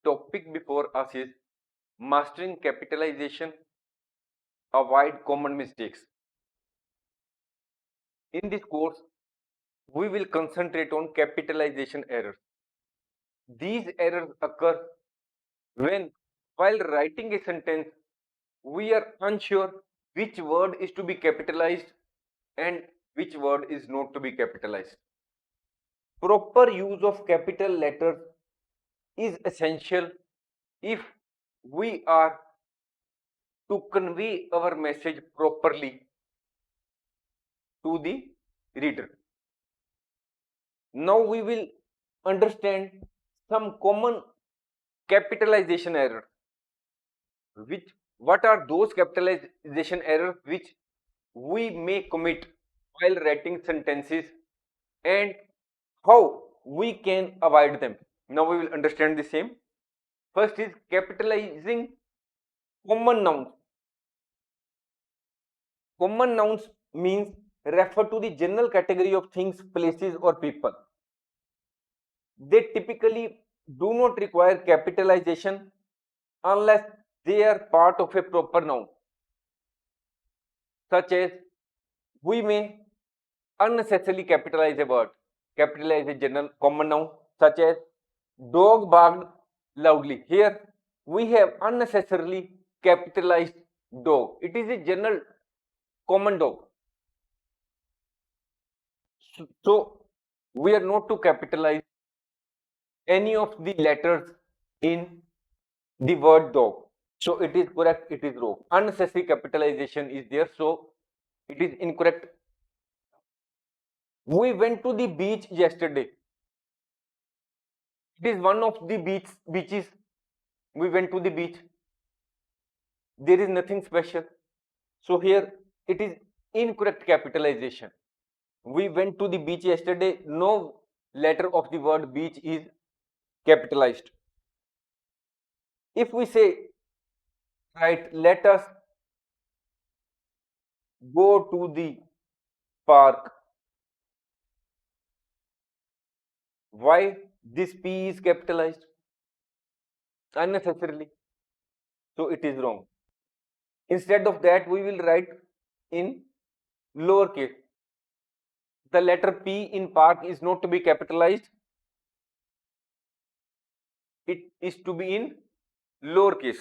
topic before us is mastering capitalization, avoid common mistakes. In this course, we will concentrate on capitalization errors. These errors occur when, while writing a sentence, we are unsure which word is to be capitalized and which word is not to be capitalized. Proper use of capital letters is essential if we are to convey our message properly to the reader. Now we will understand some common capitalization errors. What are those capitalization errors which we may commit while writing sentences and how we can avoid them? Now we will understand the same. First is capitalizing common nouns. Common nouns means refer to the general category of things, places or people. They typically do not require capitalization unless they are part of a proper noun, such as we may unnecessarily capitalize a word, capitalize a general common noun, such as dog barked loudly. Here we have unnecessarily capitalized dog. It is a general common dog. So we are not to capitalize any of the letters in the word dog. So it is correct, it is wrong. Unnecessary capitalization is there, so it is incorrect. We went to the beach yesterday. It is one of the beaches. We went to the beach. There is nothing special. So here it is incorrect capitalization. We went to the beach yesterday. No letter of the word beach is capitalized. If we say, right, let us go to the park. Why this P is capitalized? Unnecessarily. So it is wrong. Instead of that, we will write in lowercase. The letter P in park is not to be capitalized. It is to be in lowercase.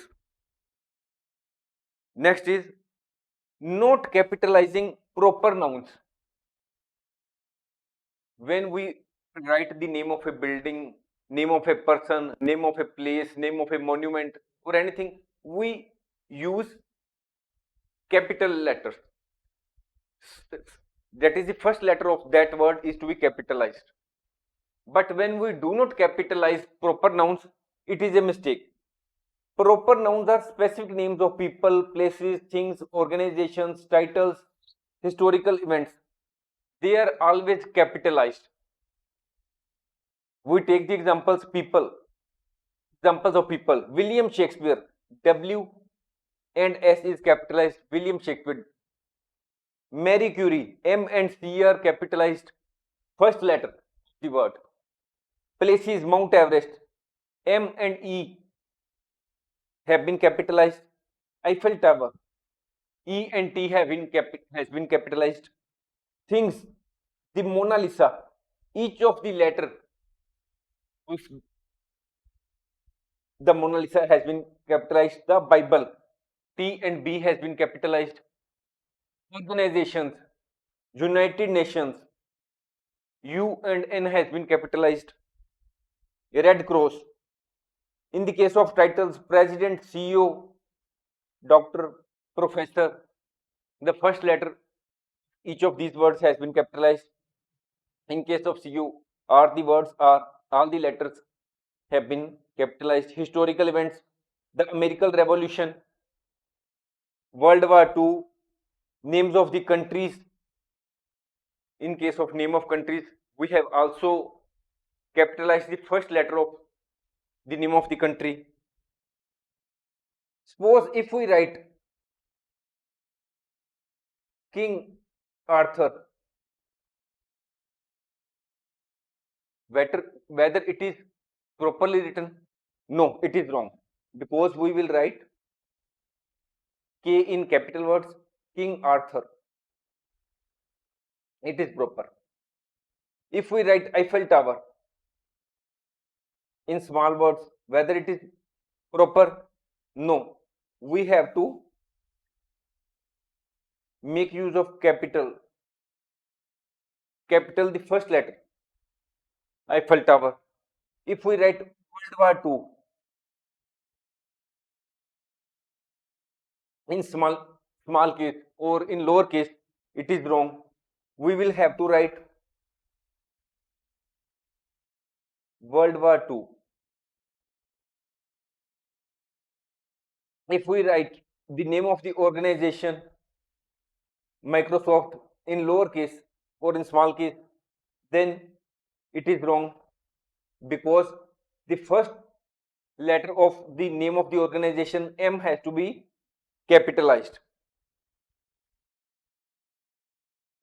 Next is not capitalizing proper nouns. When we write the name of a building, name of a person, name of a place, name of a monument or anything, we use capital letters. That is the first letter of that word is to be capitalized. But when we do not capitalize proper nouns, it is a mistake. Proper nouns are specific names of people, places, things, organizations, titles, historical events. They are always capitalized. We take the examples people. Examples of people. William Shakespeare. W and S is capitalized. William Shakespeare. Marie Curie. M and C are capitalized. First letter the word. Places Mount Everest. M and E have been capitalized. Eiffel Tower. E and T has been capitalized. Things. The Mona Lisa. Each of the letter of the Mona Lisa has been capitalized. The Bible. T and B has been capitalized. Organizations. United Nations. U and N has been capitalized. Red Cross. In the case of titles, President, CEO, Doctor, Professor, the first letter, each of these words has been capitalized. In case of CEO, all the letters have been capitalized. Historical events, the American Revolution, World War II, names of the countries. In case of name of countries, we have also capitalized the first letter of the name of the country. Suppose if we write King Arthur, whether it is properly written, No, it is wrong because we will write K in capital words, King Arthur. It is proper. If we write Eiffel Tower in small words, whether it is proper? No. We have to make use of capital. Capital, the first letter, Eiffel Tower. If we write World War II in small case or in lower case, it is wrong. We will have to write World War II. If we write the name of the organization, Microsoft, in lower case or in small case, then it is wrong because the first letter of the name of the organization, M, has to be capitalized.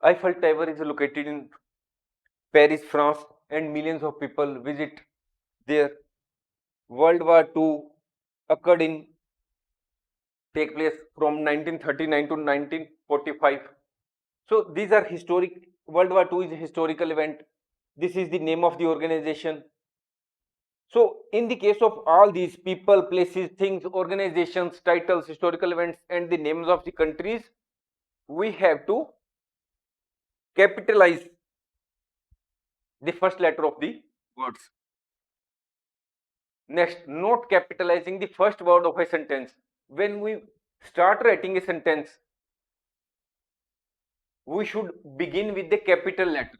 Eiffel Tower is located in Paris, France, and millions of people visit there. World War II occurred in take place from 1939 to 1945. So these are historic. World War II is a historical event. This is the name of the organization. So in the case of all these people, places, things, organizations, titles, historical events, and the names of the countries, we have to capitalize the first letter of the words. Next, not capitalizing the first word of a sentence. When we start writing a sentence, we should begin with the capital letter.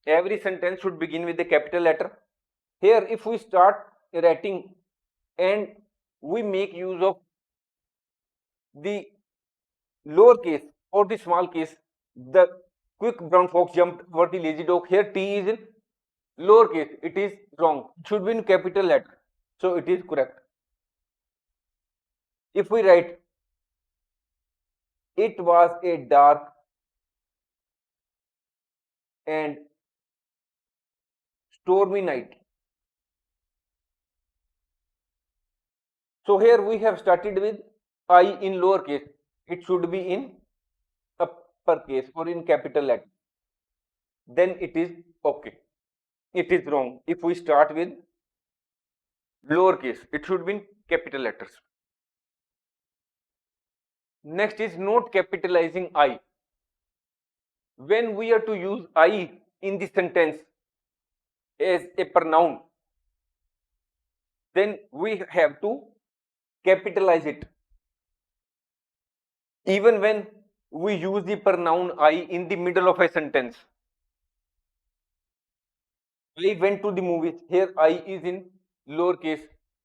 Every sentence should begin with the capital letter. Here, if we start writing and we make use of the lower case or the small case, the quick brown fox jumped over the lazy dog. Here, T is in lower case. It is wrong. It should be in capital letter. So it is correct. If we write, it was a dark and stormy night. So here we have started with I in lower case. It should be in upper case or in capital letter. Then it is okay. It is wrong. If we start with lower case, it should be in capital letters. Next is not capitalizing I. When we are to use I in the sentence as a pronoun, then we have to capitalize it. Even when we use the pronoun I in the middle of a sentence. I went to the movies. Here I is in lower case.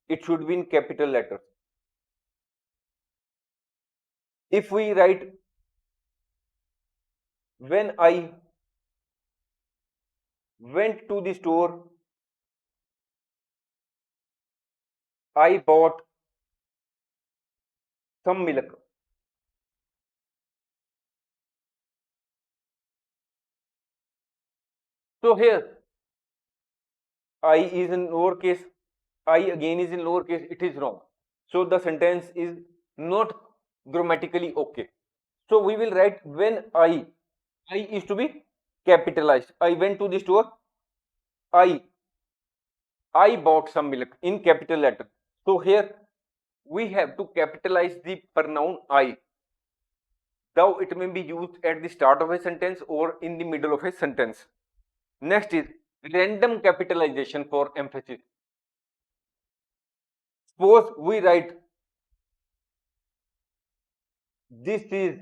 It should be in capital letters. If we write when I went to the store, I bought some milk. So here I is in lowercase, I again is in lowercase, it is wrong. So the sentence is not grammatically okay. So we will write when I is to be capitalized. I went to the store, I bought some milk in capital letter. So here we have to capitalize the pronoun I, though it may be used at the start of a sentence or in the middle of a sentence. Next is random capitalization for emphasis. Suppose we write this is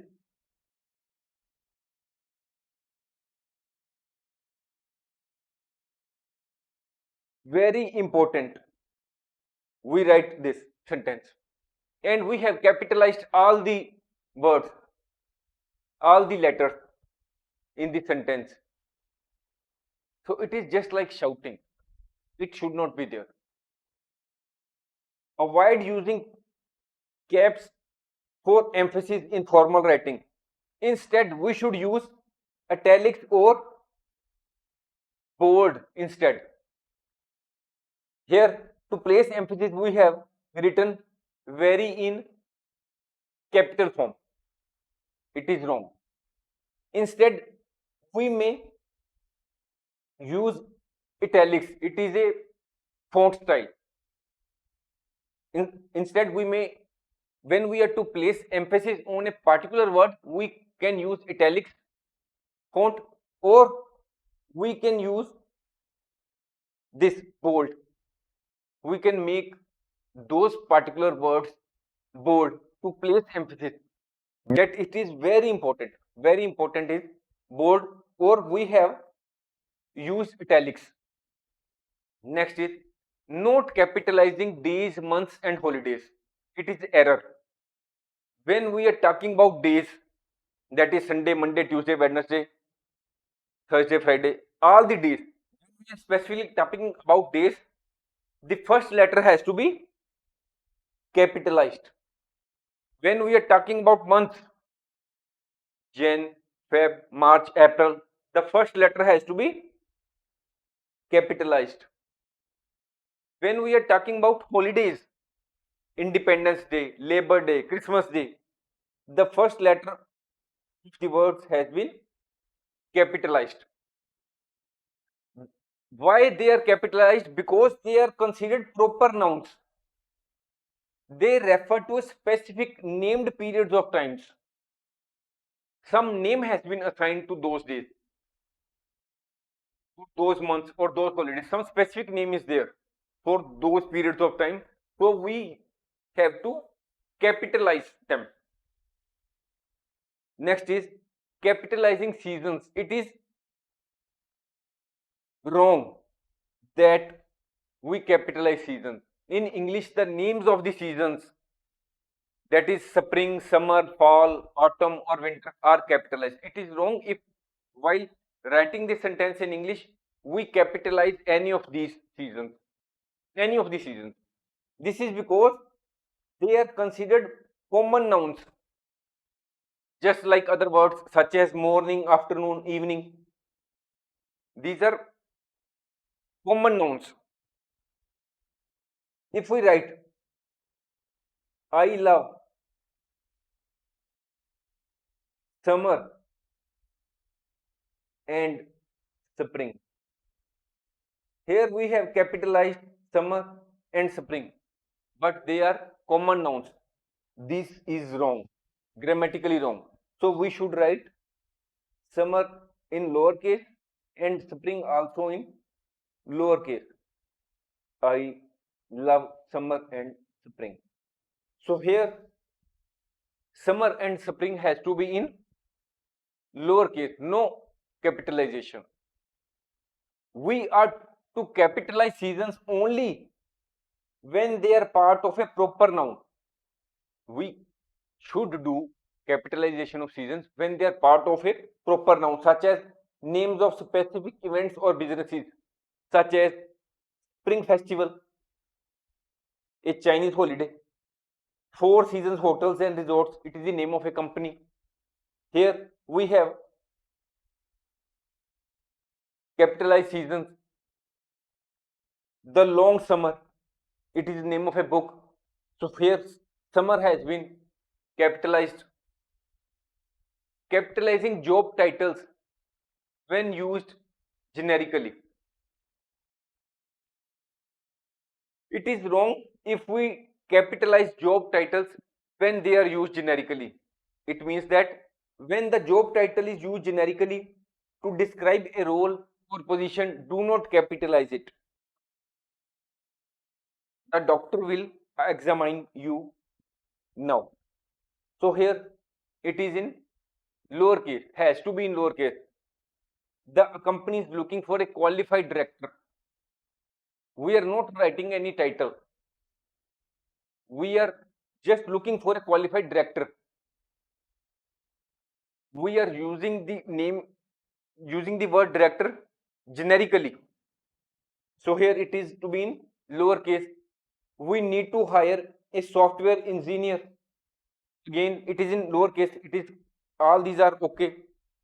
very important. We write this sentence and we have capitalized all the words, all the letters in the sentence. So it is just like shouting. It should not be there. Avoid using caps for emphasis in formal writing. Instead, we should use italics or bold instead. Here, To place emphasis, we have written very in capital form. It is wrong. Instead, we may use italics. It is a font style. Instead, we may, when we are to place emphasis on a particular word, we can use italics font, or we can use this bold. We can make those particular words bold to place emphasis. That it is very important. Very important is bold, or we have used italics. Next is not capitalizing days, months, and holidays. It is error. When we are talking about days, that is Sunday, Monday, Tuesday, Wednesday, Thursday, Friday, all the days. We are specifically talking about days. The first letter has to be capitalized. When we are talking about months, Jan, Feb, March, April, the first letter has to be capitalized. When we are talking about holidays, Independence Day, Labor Day, Christmas Day, the first letter of the words has been capitalized. Why they are capitalized? Because they are considered proper nouns. They refer to specific named periods of times. Some name has been assigned to those days, those months, or those holidays. Some specific name is there for those periods of time. So we have to capitalize them. Next is capitalizing seasons. It is wrong that we capitalize seasons. In English, the names of the seasons, that is spring, summer, fall, autumn, or winter, are capitalized. It is wrong if while writing the sentence in English, we capitalize any of these seasons. Any of the seasons. This is because they are considered common nouns, just like other words such as morning, afternoon, evening. These are common nouns. If we write, I love summer and spring. Here we have capitalized summer and spring, but they are common nouns. This is wrong, grammatically wrong. So we should write summer in lowercase and spring also in lowercase. I love summer and spring. So here summer and spring has to be in lowercase, no capitalization. We are to capitalize seasons only when they are part of a proper noun. We should do capitalization of seasons when they are part of a proper noun, such as names of specific events or businesses, such as Spring Festival, a Chinese holiday, Four Seasons Hotels and Resorts, it is the name of a company. Here we have capitalized seasons. The Long Summer, it is the name of a book. So here summer has been capitalized. Capitalizing job titles when used generically. It is wrong if we capitalize job titles when they are used generically. It means that when the job title is used generically to describe a role or position, do not capitalize it. The doctor will examine you now. So here it is in lowercase, has to be in lowercase. The company is looking for a qualified director. We are not writing any title. We are just looking for a qualified director. We are using the name, using the word director generically. So here it is to be in lowercase. We need to hire a software engineer. Again, it is in lowercase. It is, all these are okay.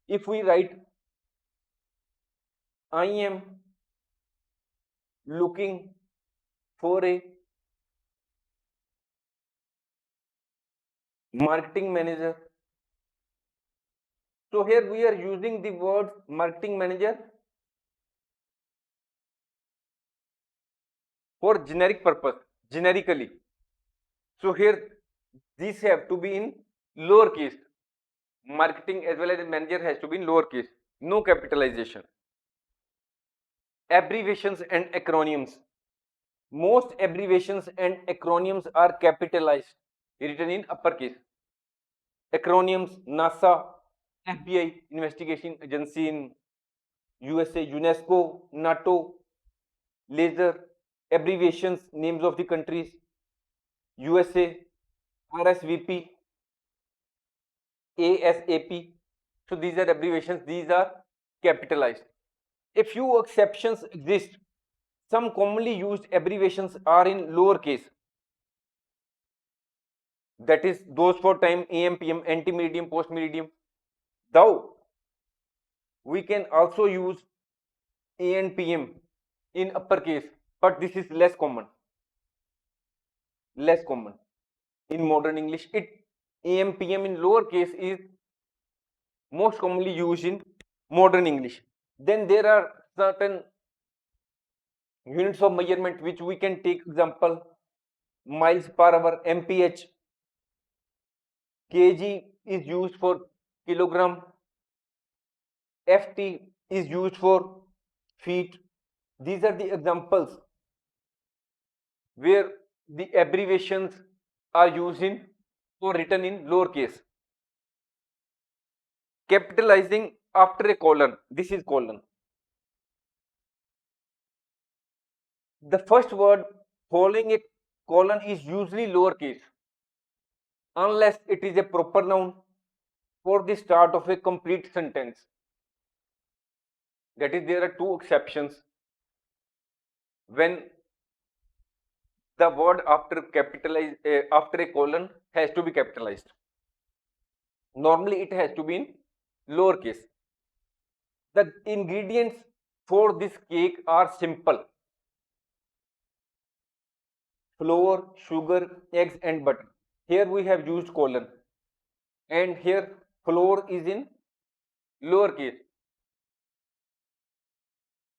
If we write, I am looking for a marketing manager. So here we are using the word marketing manager for generic purpose, generically. So here these have to be in lowercase. Marketing as well as manager has to be in lowercase, no capitalization. Abbreviations and acronyms. Most abbreviations and acronyms are capitalized, written in uppercase. Acronyms: NASA, FBI, investigation agency in USA, UNESCO, NATO, laser. Abbreviations: names of the countries: USA, RSVP, ASAP. So these are abbreviations, these are capitalized. A few exceptions exist. Some commonly used abbreviations are in lowercase. That is those for time: AM, PM, anti-meridium, post-meridium. Though we can also use A and PM in uppercase, but this is less common. Less common in modern English. AM, PM in lowercase is most commonly used in modern English. Then there are certain units of measurement which we can take example: miles per hour, mph. Kg is used for kilogram. ft is used for feet. These are the examples where the abbreviations are used in or written in lowercase. Capitalizing after a colon, this is colon. The first word following a colon is usually lowercase unless it is a proper noun for the start of a complete sentence. That is, there are two exceptions when the word after after a colon has to be capitalized. Normally it has to be in lowercase. The ingredients for this cake are simple: flour, sugar, eggs and butter. Here we have used colon, and here flour is in lowercase.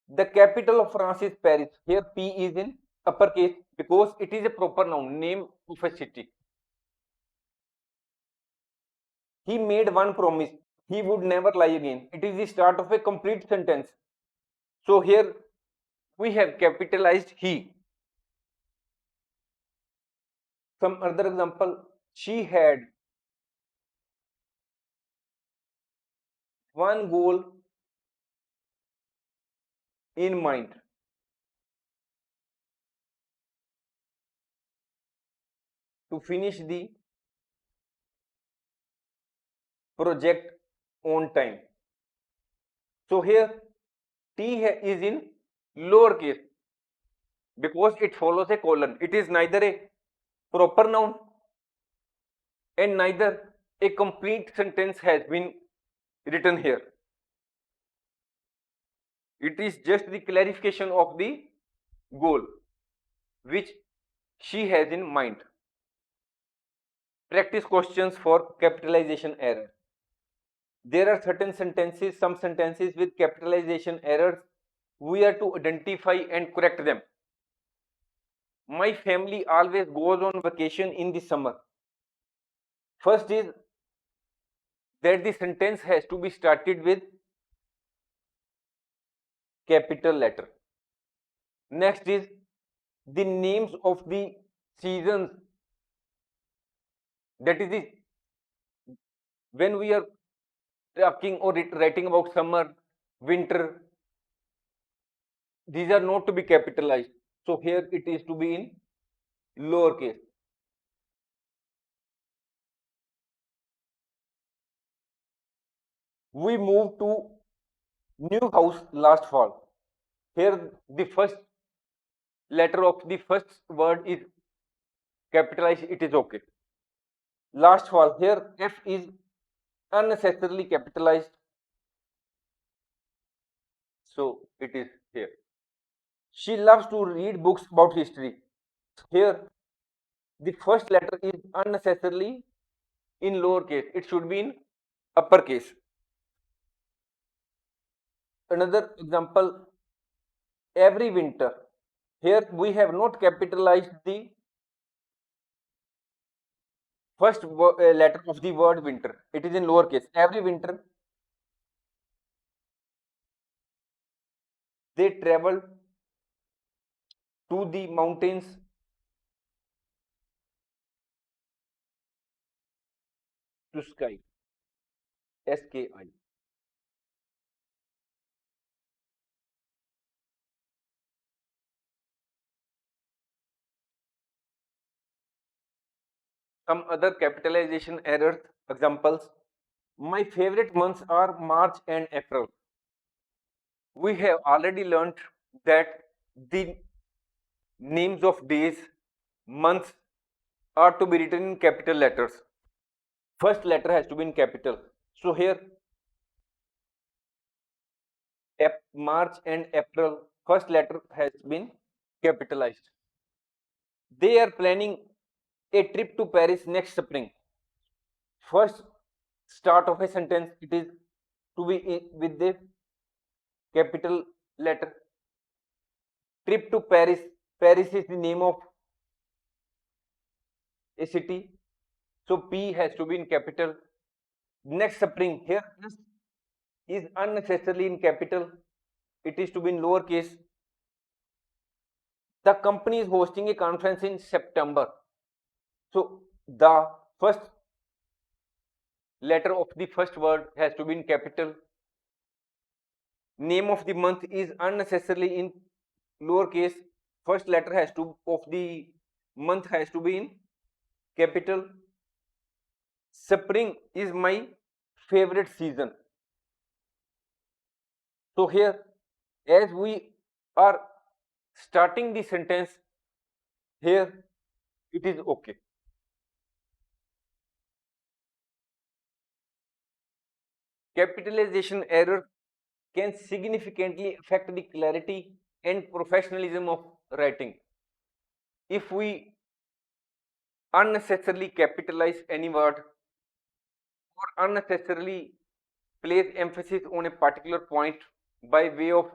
The capital of France is Paris. Here P is in uppercase because it is a proper noun, name of a city. He made one promise: he would never lie again. It is the start of a complete sentence. So here we have capitalized he. Some other example: she had one goal in mind: to finish the project on time. So here T is in lowercase because it follows a colon. It is neither a proper noun and neither a complete sentence has been written here. It is just the clarification of the goal which she has in mind. Practice questions for capitalization error. There are certain sentences, some sentences with capitalization errors. We are to identify and correct them. My family always goes on vacation in the summer. First is that the sentence has to be started with capital letter. Next is the names of the seasons. That is the, when we are talking or writing about summer, winter, these are not to be capitalized. So here it is to be in lowercase. We moved to new house last fall. Here the first letter of the first word is capitalized, it is okay. Last fall, here F is unnecessarily capitalized, so it is here. She loves to read books about history. Here, the first letter is unnecessarily in lowercase. It should be in uppercase. Another example, every winter. Here we have not capitalized the first letter of the word winter. It is in lowercase. Every winter they travel to the mountains to sky. SKI. Some other capitalization errors examples. My favorite months are March and April. We have already learned that the names of days, months are to be written in capital letters. First letter has to be in capital. So here March and April, first letter has been capitalized. They are planning a trip to Paris next spring. First start of a sentence, it is to be with the capital letter. Trip to Paris. Paris is the name of a city. So P has to be in capital. Next spring, here is unnecessarily in capital. It is to be in lowercase. The company is hosting a conference in September. So the first letter of the first word has to be in capital. Name of the month is unnecessarily in lowercase. First letter has to of the month has to be in capital. Spring is my favorite season. So here, as we are starting the sentence, here it is okay. Capitalization error can significantly affect the clarity and professionalism of writing. If we unnecessarily capitalize any word or unnecessarily place emphasis on a particular point by way of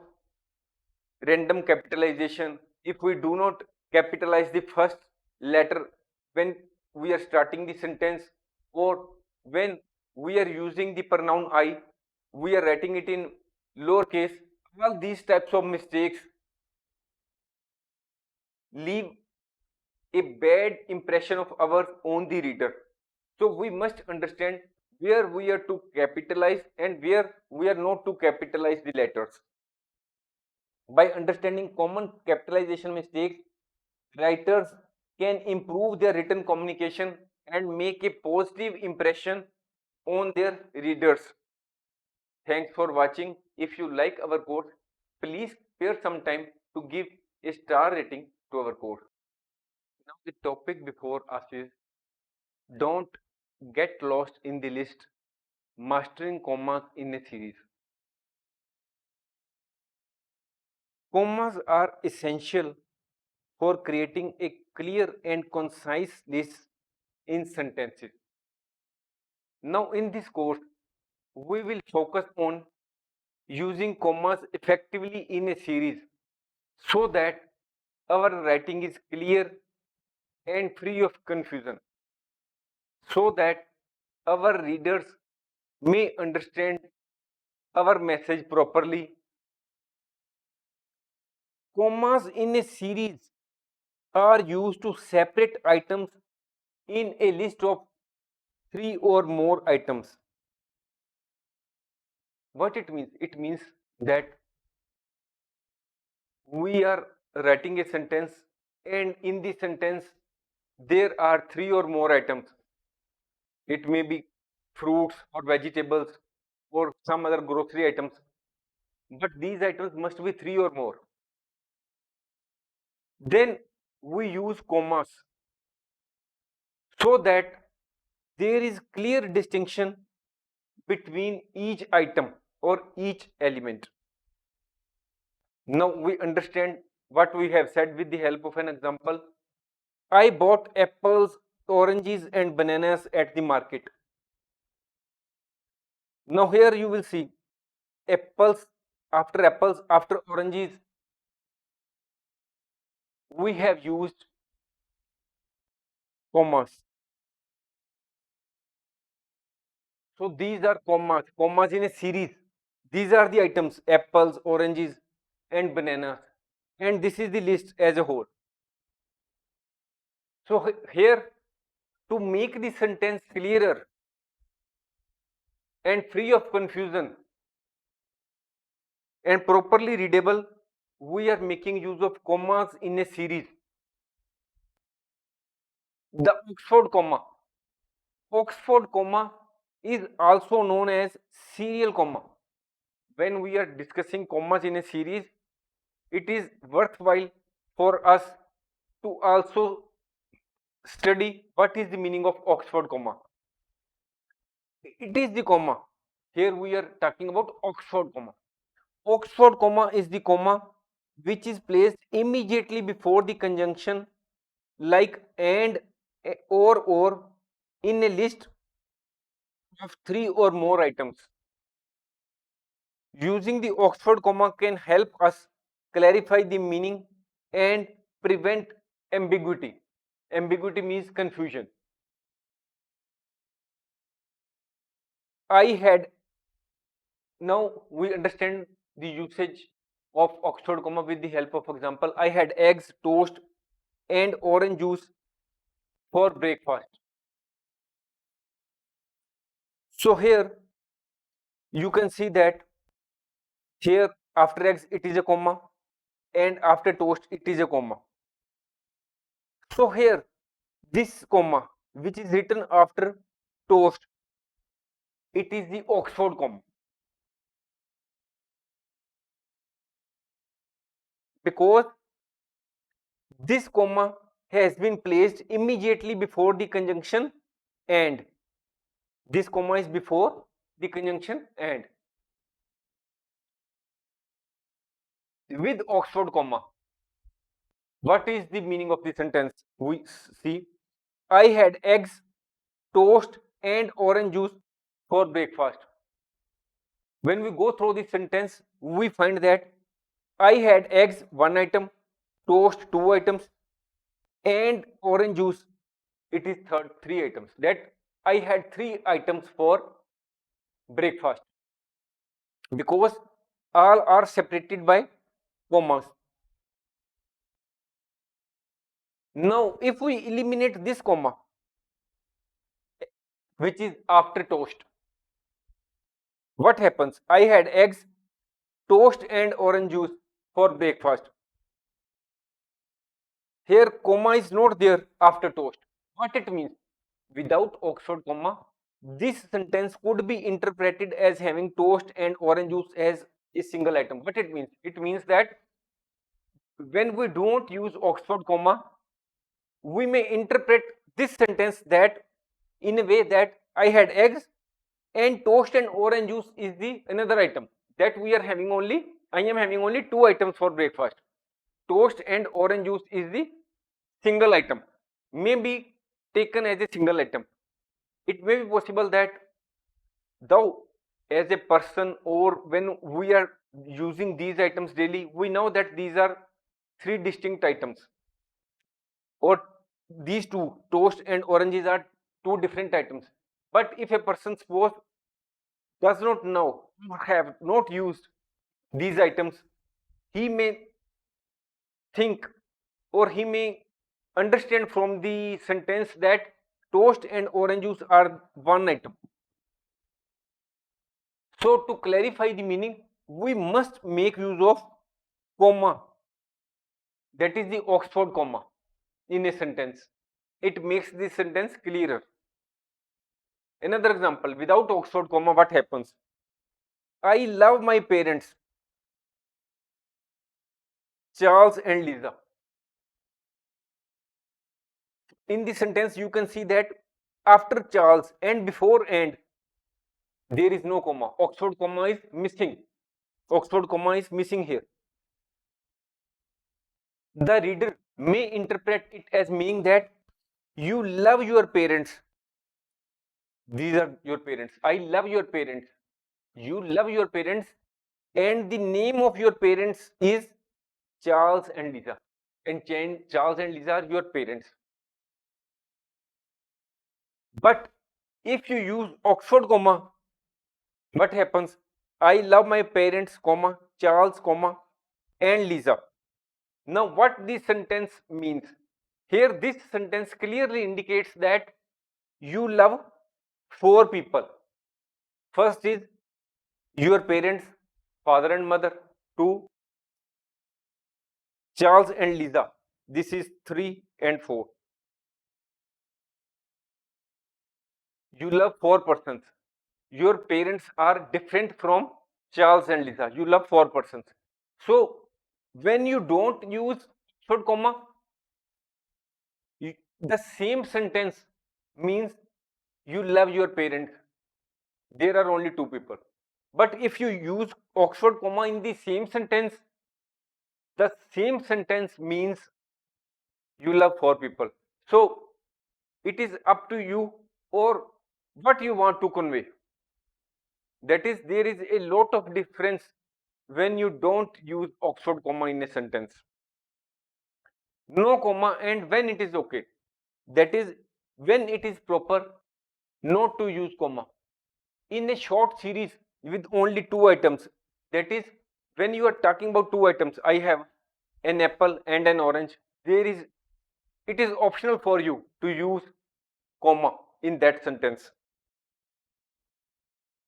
random capitalization, if we do not capitalize the first letter when we are starting the sentence, or when we are using the pronoun I, we are writing it in lowercase, all these types of mistakes leave a bad impression of ours on the reader. So we must understand where we are to capitalize and where we are not to capitalize the letters. By understanding common capitalization mistakes, writers can improve their written communication and make a positive impression on their readers. Thanks for watching. If you like our course, please spare some time to give a star rating to our course. Now the topic before us is, don't get lost in the list, mastering commas in a series. Commas are essential for creating a clear and concise list in sentences. Now in this course, we will focus on using commas effectively in a series so that our writing is clear and free of confusion, so that our readers may understand our message properly. Commas in a series are used to separate items in a list of three or more items. What it means? It means that we are writing a sentence, and in the sentence there are three or more items. It may be fruits or vegetables or some other grocery items, but these items must be three or more. Then we use commas so that there is clear distinction between each item or each element. Now we understand what we have said with the help of an example. I bought apples, oranges, and bananas at the market. Now here you will see apples, after oranges, we have used commas. So these are commas in a series. These are the items: apples, oranges, and bananas. And this is the list as a whole. So here, to make the sentence clearer and free of confusion and properly readable, we are making use of commas in a series. The Oxford comma. Oxford comma is also known as serial comma. When we are discussing commas in a series, it is worthwhile for us to also study what is the meaning of Oxford comma. It is the comma. Here we are talking about Oxford comma. Oxford comma is the comma which is placed immediately before the conjunction like and, or in a list of three or more items. Using the Oxford comma can help us clarify the meaning and prevent ambiguity. Ambiguity means confusion. I had Now we understand the usage of Oxford comma with the help of example. I had eggs, toast, and orange juice for breakfast. So here you can see that here after eggs it is a comma and after toast it is a comma. So here this comma which is written after toast, it is the Oxford comma, because this comma has been placed immediately before the conjunction and. This comma is before the conjunction and. With Oxford comma, what is the meaning of the sentence? We see, I had eggs, toast, and orange juice for breakfast. When we go through this sentence, we find that I had eggs, one item, toast, two items, and orange juice, it is three items. That I had three items for breakfast, because all are separated by commas. Now, if we eliminate this comma, which is after toast, what happens? I had eggs, toast, and orange juice for breakfast. Here, comma is not there after toast. What it means? Without Oxford comma, this sentence could be interpreted as having toast and orange juice as a single item. What it means? It means that when we don't use Oxford comma, we may interpret this sentence that in a way that I had eggs and toast and orange juice is the another item, that we are having only, I am having only two items for breakfast. Toast and orange juice is the single item, may be taken as a single item. It may be possible that thou as a person, or when we are using these items daily, we know that these are three distinct items, or these two, toast and oranges, are two different items. But if a person suppose does not know or have not used these items, he may think, or he may understand from the sentence that toast and orange juice are one item. So to clarify the meaning, we must make use of comma, that is the Oxford comma, in a sentence. It makes the sentence clearer. Another example, without Oxford comma, what happens? I love my parents, Charles and Lisa. In the sentence, you can see that after Charles and before and, there is no comma. Oxford comma is missing. Oxford comma is missing here. The reader may interpret it as meaning that you love your parents. These are your parents. I love your parents. You love your parents, and the name of your parents is Charles and Lisa. And Charles and Lisa are your parents. But if you use Oxford comma, what happens? I love my parents, comma, Charles, comma, and Lisa. Now, what this sentence means? Here, this sentence clearly indicates that you love four people. First is your parents, father and mother. Two, Charles and Lisa. This is 3 and 4. You love four persons. Your parents are different from Charles and Lisa. You love four persons. So when you don't use short comma, the same sentence means you love your parents. There are only two people. But if you use Oxford comma in the same sentence, the same sentence means you love four people. So it is up to you or what you want to convey. That is, there is a lot of difference when you don't use Oxford comma in a sentence. No comma and when it is okay. That is, when it is proper not to use comma. In a short series with only two items, that is, when you are talking about two items, I have an apple and an orange, it is optional for you to use comma in that sentence.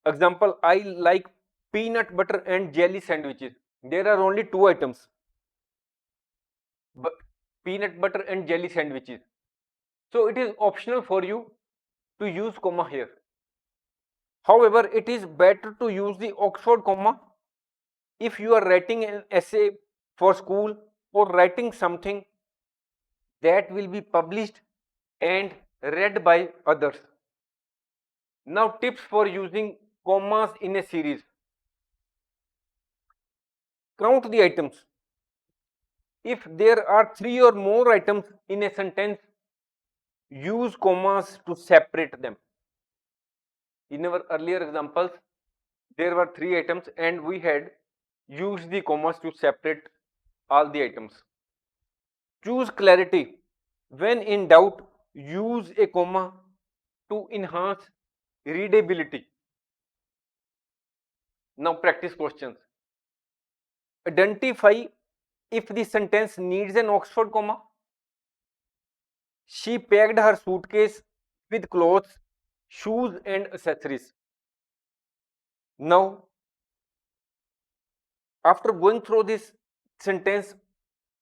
Example, I like peanut butter and jelly sandwiches. There are only two items, but peanut butter and jelly sandwiches. So it is optional for you to use comma here. However, it is better to use the Oxford comma if you are writing an essay for school or writing something that will be published and read by others. Now, tips for using commas in a series. Count the items. If there are three or more items in a sentence, use commas to separate them. In our earlier examples, there were three items and we had used the commas to separate all the items. Choose clarity. When in doubt, use a comma to enhance readability. Now, practice questions. Identify if the sentence needs an Oxford comma. She packed her suitcase with clothes, shoes, and accessories. Now, after going through this sentence,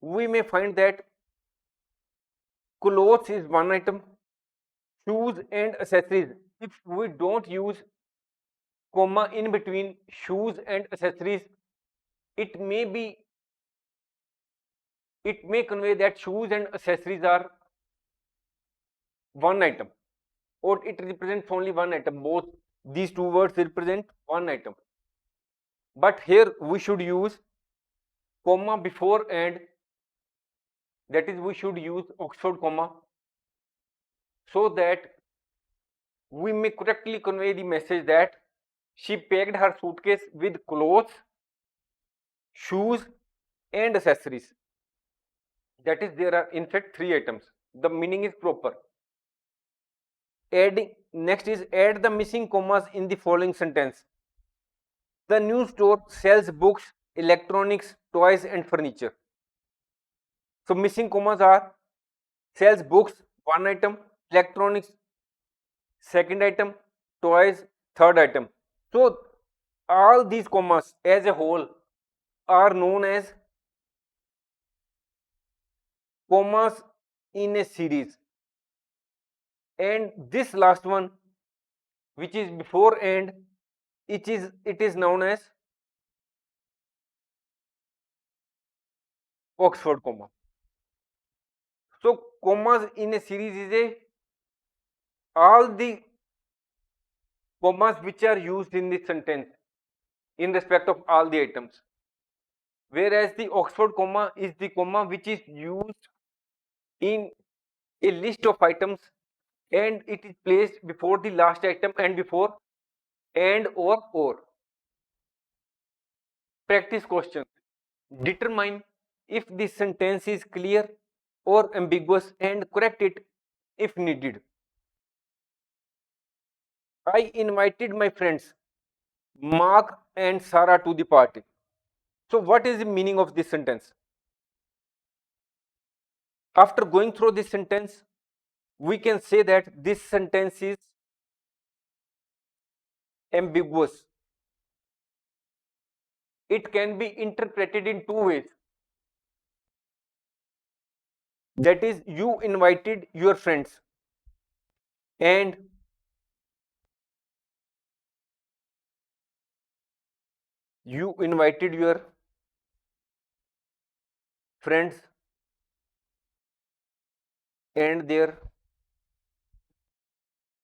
we may find that clothes is one item, shoes and accessories. If we don't use comma in between shoes and accessories, it may be it may convey that shoes and accessories are one item or it represents only one item. Both these two words represent one item. But here we should use comma before and that is we should use Oxford comma so that we may correctly convey the message that she packed her suitcase with clothes, shoes and accessories. That is, there are in fact three items. The meaning is proper. Adding next is add the missing commas in the following sentence. The new store sells books, electronics, toys and furniture. So missing commas are sells books, one item, electronics, second item, toys, third item. So all these commas as a whole are known as commas in a series. And this last one, which is before and, it is known as Oxford comma. So commas in a series is a all the commas which are used in the sentence in respect of all the items. Whereas the Oxford comma is the comma which is used in a list of items and it is placed before the last item and before and or. Practice question. Determine if the sentence is clear or ambiguous and correct it if needed. I invited my friends Mark and Sarah to the party. So what is the meaning of this sentence? After going through this sentence, we can say that this sentence is ambiguous. It can be interpreted in two ways. That is, you invited your friends and you invited your friends and their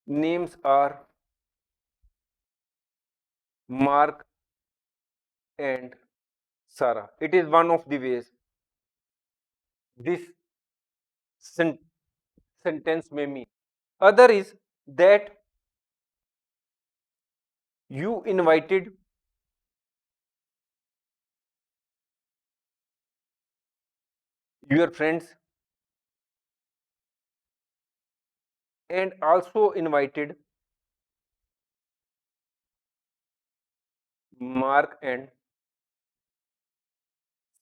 names are Mark and Sarah. It is one of the ways this sen- sentence may mean. Other is that you invited your friends and also invited Mark and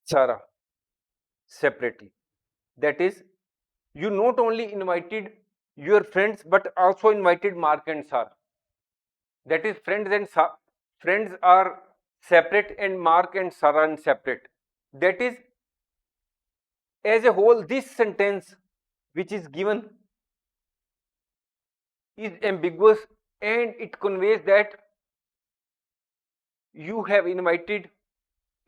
Sarah separately. That is, you not only invited your friends but also invited Mark and Sarah. That is, friends are separate and Mark and Sarah are separate. That is, as a whole, this sentence which is given is ambiguous and it conveys that you have invited.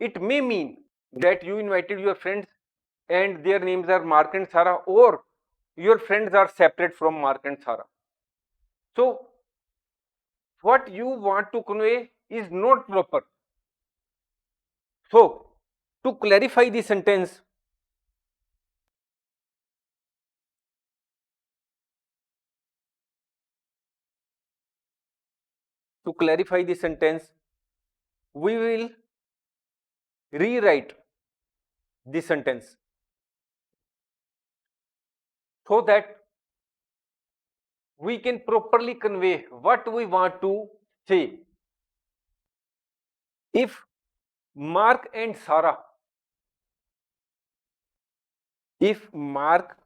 It may mean that you invited your friends and their names are Mark and Sarah, or your friends are separate from Mark and Sarah. So what you want to convey is not proper. So to clarify the sentence, we will rewrite the sentence so that we can properly convey what we want to say. If Mark and Sarah, if Mark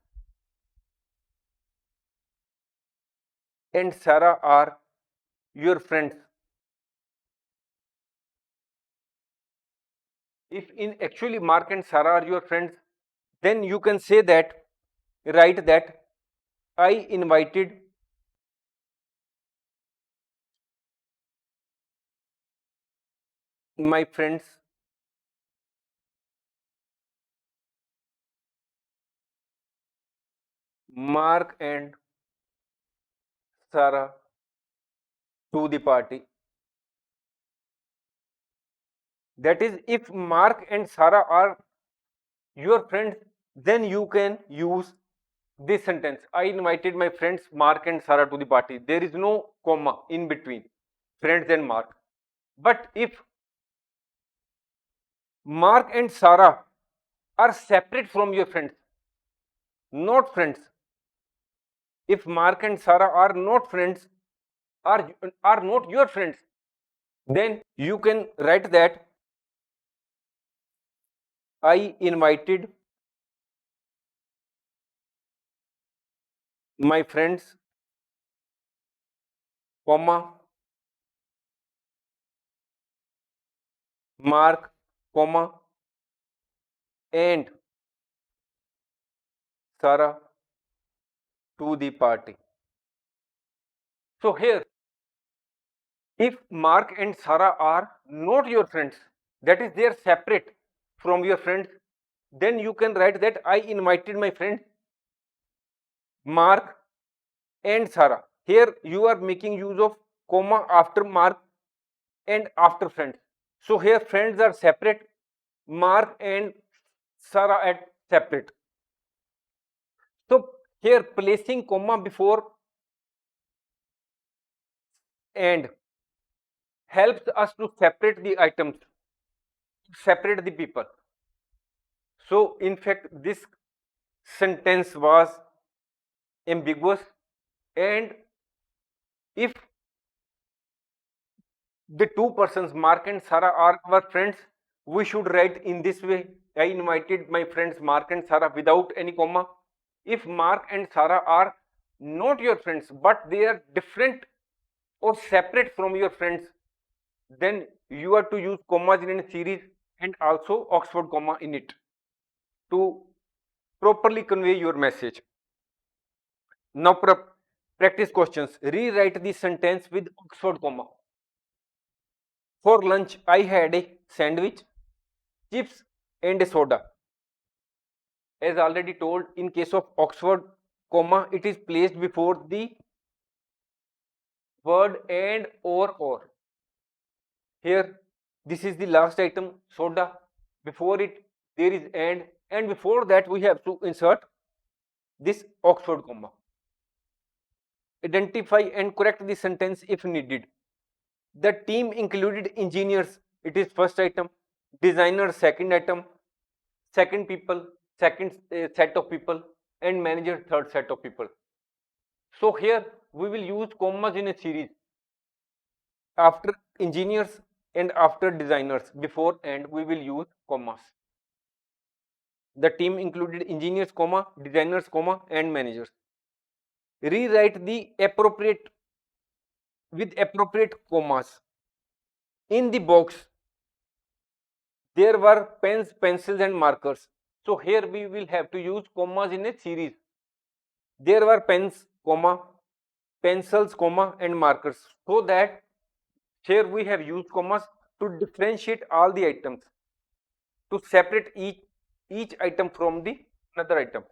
and Sarah are your friends, if in actually Mark and Sarah are your friends, then you can say that, write that I invited my friends Mark and Sarah to the party. That is, if Mark and Sarah are your friends, then you can use this sentence. I invited my friends Mark and Sarah to the party. There is no comma in between friends and Mark. But if Mark and Sarah are separate from your friends, not friends, if Mark and Sarah are not friends, are not your friends, then you can write that I invited my friends, comma, Mark, comma, and Sarah to the party. So here, if Mark and Sarah are not your friends, that is, they are separate from your friends, then you can write that I invited my friends Mark and Sarah. Here you are making use of comma after Mark and after friends. So here friends are separate, Mark and Sarah are separate. Here, placing comma before and helps us to separate the items, separate the people. So, in fact, this sentence was ambiguous, and if the two persons, Mark and Sarah, are our friends, we should write in this way: I invited my friends Mark and Sarah without any comma. If Mark and Sarah are not your friends, but they are different or separate from your friends, then you are to use commas in a series and also Oxford comma in it to properly convey your message. Now, practice questions. Rewrite the sentence with Oxford comma. For lunch, I had a sandwich, chips, and a soda. As already told, in case of Oxford comma, it is placed before the word and or. Here, this is the last item, soda. Before it, there is and before that, we have to insert this Oxford comma. Identify and correct the sentence if needed. The team included engineers, it is first item, designers, second item, second people, second set of people, and manager, third set of people. So here we will use commas in a series after engineers and after designers. Before and we will use commas. The team included engineers, comma, designers, comma, and managers. Rewrite the appropriate with appropriate commas. In the box, there were pens, pencils, and markers. So here we will have to use commas in a series. There were pens, comma, pencils, comma, and markers. So that here we have used commas to differentiate all the items, to separate each item from the another item,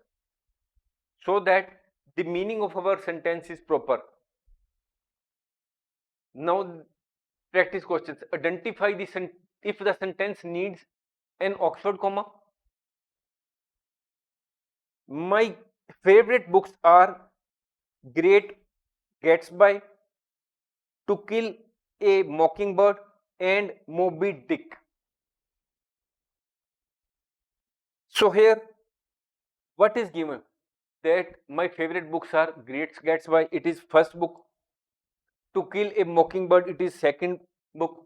so that the meaning of our sentence is proper. Now, practice questions. Identify the if the sentence needs an Oxford comma. My favorite books are Great Gatsby, To Kill a Mockingbird, and Moby Dick. So here, what is given? That my favorite books are Great Gatsby, it is first book. To Kill a Mockingbird, it is second book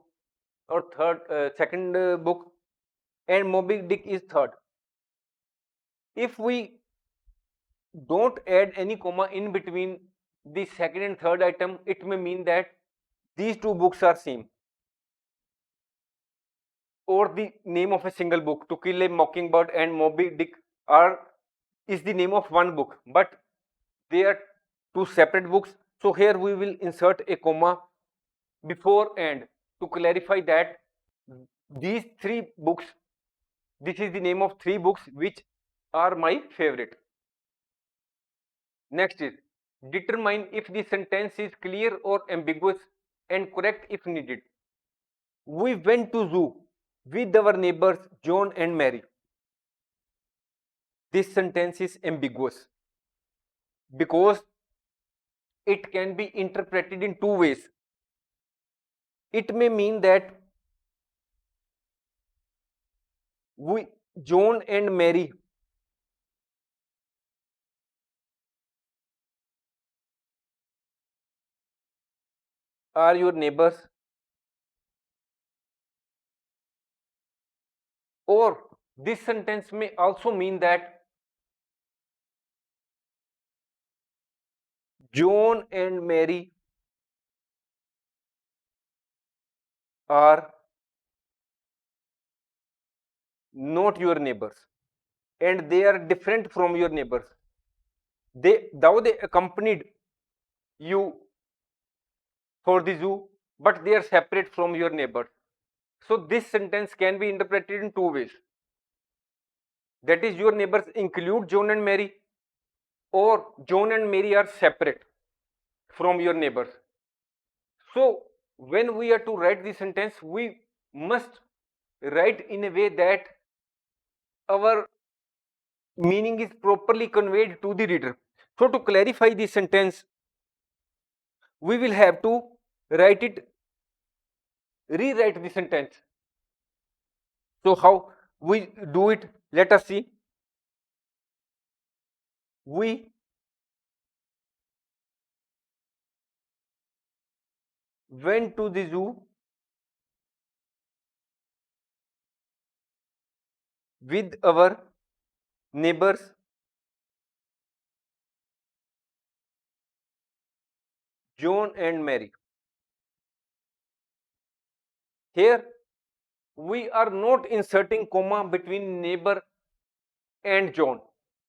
or second book, and Moby Dick is third. If we don't add any comma in between the second and third item, it may mean that these two books are same, or the name of a single book. To Kill a Mockingbird and Moby Dick are is the name of one book, but they are two separate books. So here we will insert a comma before and to clarify that these three books, this is the name of three books which are my favorite. Next is determine if the sentence is clear or ambiguous and correct if needed. We went to zoo with our neighbors John and Mary. This sentence is ambiguous because it can be interpreted in two ways. It may mean that we John and Mary are your neighbors, or this sentence may also mean that John and Mary are not your neighbors and they are different from your neighbors. Though they accompanied you for the zoo, but they are separate from your neighbors. So this sentence can be interpreted in two ways. That is, your neighbors include John and Mary, or John and Mary are separate from your neighbors. So when we are to write the sentence, we must write in a way that our meaning is properly conveyed to the reader. So to clarify this sentence, we will have to write it, rewrite the sentence. So how we do it? Let us see. We went to the zoo with our neighbors John and Mary. Here we are not inserting comma between neighbor and John.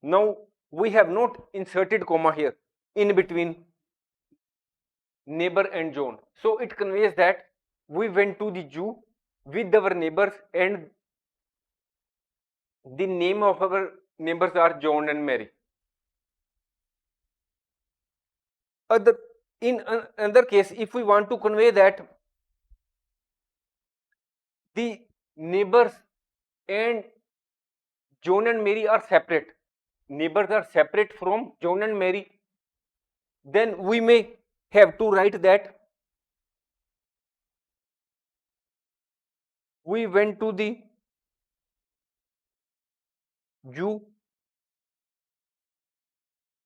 Now we have not inserted comma here in between neighbor and John. So it conveys that we went to the zoo with our neighbors, and the name of our neighbors are John and Mary. Other in another case, if we want to convey that the neighbors and John and Mary are separate, neighbors are separate from John and Mary, then we may have to write that we went to the zoo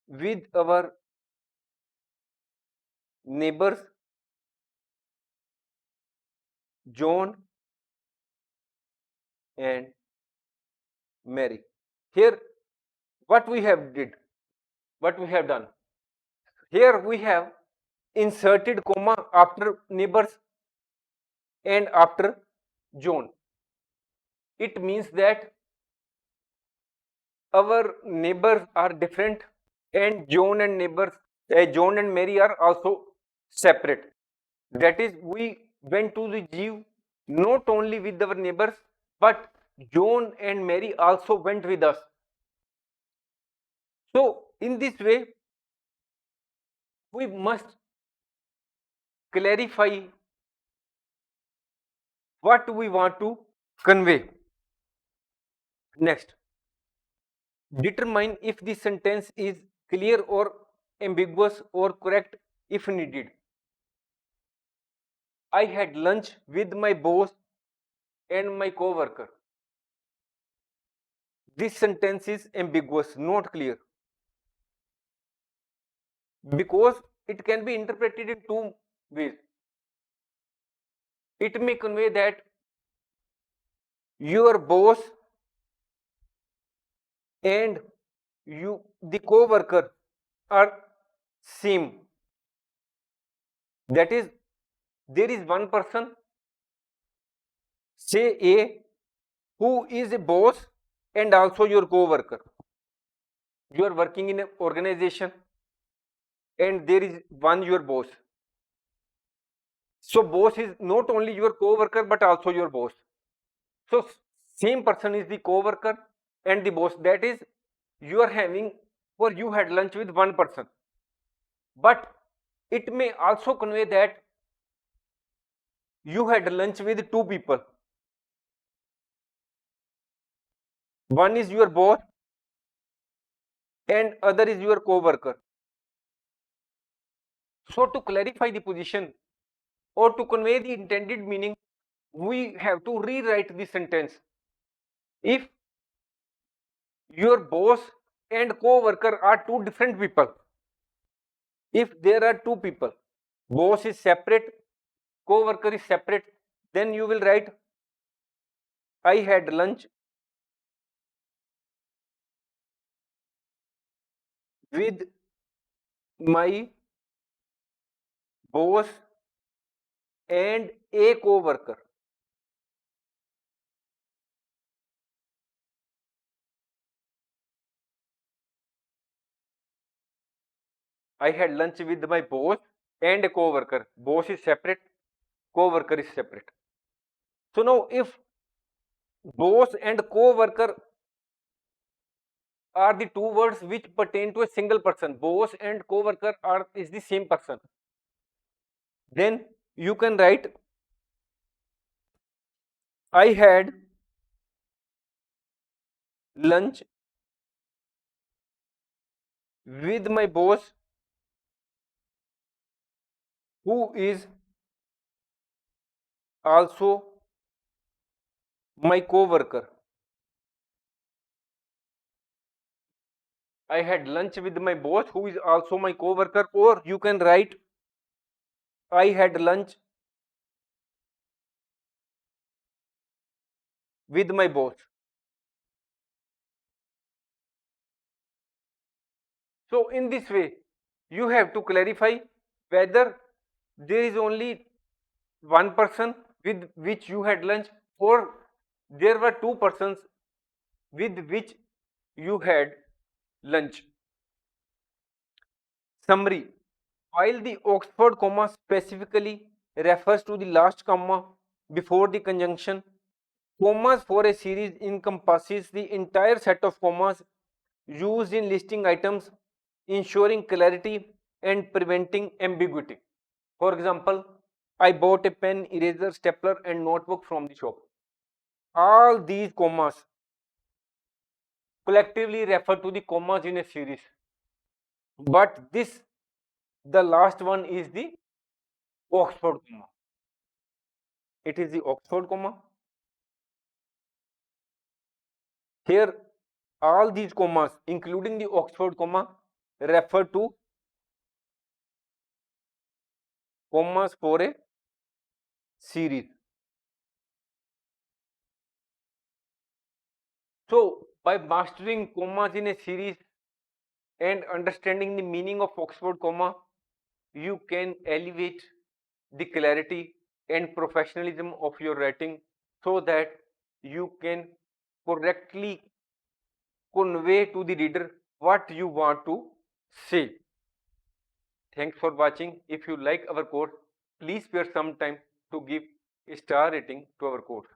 with our neighbors John and Mary. Here what we have done, here we have inserted comma after neighbors and after John. It means that our neighbors are different, and John and Mary are also separate. That is, we went to the zoo not only with our neighbors, but John and Mary also went with us. So in this way, we must clarify what we want to convey. Next, determine if the sentence is clear or ambiguous or correct if needed. I had lunch with my boss and my co-worker. This sentence is ambiguous, not clear, because it can be interpreted in two ways. It may convey that your boss and you, the co-worker, are same. That is, there is one person, say A, who is a boss and also your co-worker. You are working in an organization and there is one your boss. So boss is not only your co-worker but also your boss. So same person is the co-worker and the boss. That is, you are having, or you had lunch with one person. But it may also convey that you had lunch with two people. One is your boss and other is your co-worker. So to clarify the position or to convey the intended meaning, we have to rewrite the sentence. If your boss and co-worker are two different people, if there are two people, boss is separate, co-worker is separate, then you will write, I had lunch with my boss and a co-worker. I had lunch with my boss and a co-worker. Boss is separate, co-worker is separate. So now if boss and co-worker are the two words which pertain to a single person, boss and co-worker are is the same person, then you can write, I had lunch with my boss who is also my co-worker. I had lunch with my boss who is also my co-worker, or you can write I had lunch with my boss. So in this way, you have to clarify whether there is only one person with which you had lunch, or there were two persons with which you had lunch. Summary. While the Oxford comma specifically refers to the last comma before the conjunction, commas for a series encompasses the entire set of commas used in listing items, ensuring clarity and preventing ambiguity. For example, I bought a pen, eraser, stapler, and notebook from the shop. All these commas collectively refer to the commas in a series. But this, the last one, is the Oxford comma. It is the Oxford comma. Here, all these commas, including the Oxford comma, refer to commas for a series. So, by mastering commas in a series and understanding the meaning of Oxford comma, you can elevate the clarity and professionalism of your writing so that you can correctly convey to the reader what you want to say. Thanks for watching. If you like our course, please spare some time to give a star rating to our course.